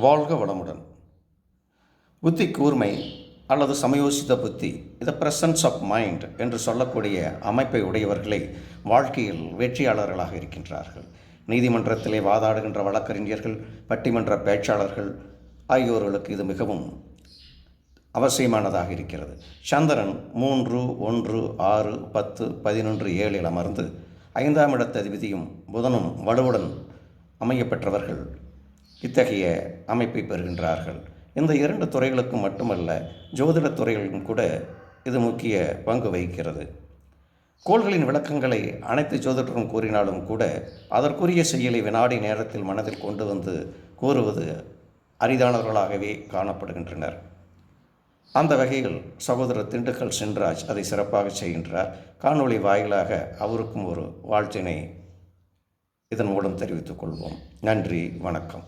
வாழ்க வளமுடன். புத்தி கூர்மை அல்லது சமயோசித புத்தி, இது பிரசன்ஸ் ஆஃப் மைண்ட் என்று சொல்லக்கூடிய அமைப்பை உடையவர்களை வாழ்க்கையில் வெற்றியாளர்களாக இருக்கின்றார்கள். நீதிமன்றத்திலே வாதாடுகின்ற வழக்கறிஞர்கள், பட்டிமன்ற பேச்சாளர்கள் ஆகியோர்களுக்கு இது மிகவும் அவசியமானதாக இருக்கிறது. சந்திரன் 3, 1, 6, 10, 11, 7 அமர்ந்து 5ஆம் இடத்த அதிபதியும் புதனும் வலுவுடன் அமையப்பெற்றவர்கள் இத்தகைய அமைப்பை பெறுகின்றார்கள். இந்த 2 துறைகளுக்கும் மட்டுமல்ல, ஜோதிட துறைகளிலும் கூட இது முக்கிய பங்கு வகிக்கிறது. கோள்களின் விளக்கங்களை அனைத்து ஜோதிடரும் கூறினாலும் கூட அதற்குரிய செயலை வினாடி நேரத்தில் மனதில் கொண்டு வந்து கூறுவது அரிதானவர்களாகவே காணப்படுகின்றனர். அந்த வகையில் சகோதரர் திண்டுக்கல் சென்ராஜ் அதை சிறப்பாக செய்கின்றார். காணொளி வாயிலாக அவருக்கும் ஒரு வாழ்த்தினை இதன் மூலம் தெரிவித்துக் கொள்வோம். நன்றி, வணக்கம்.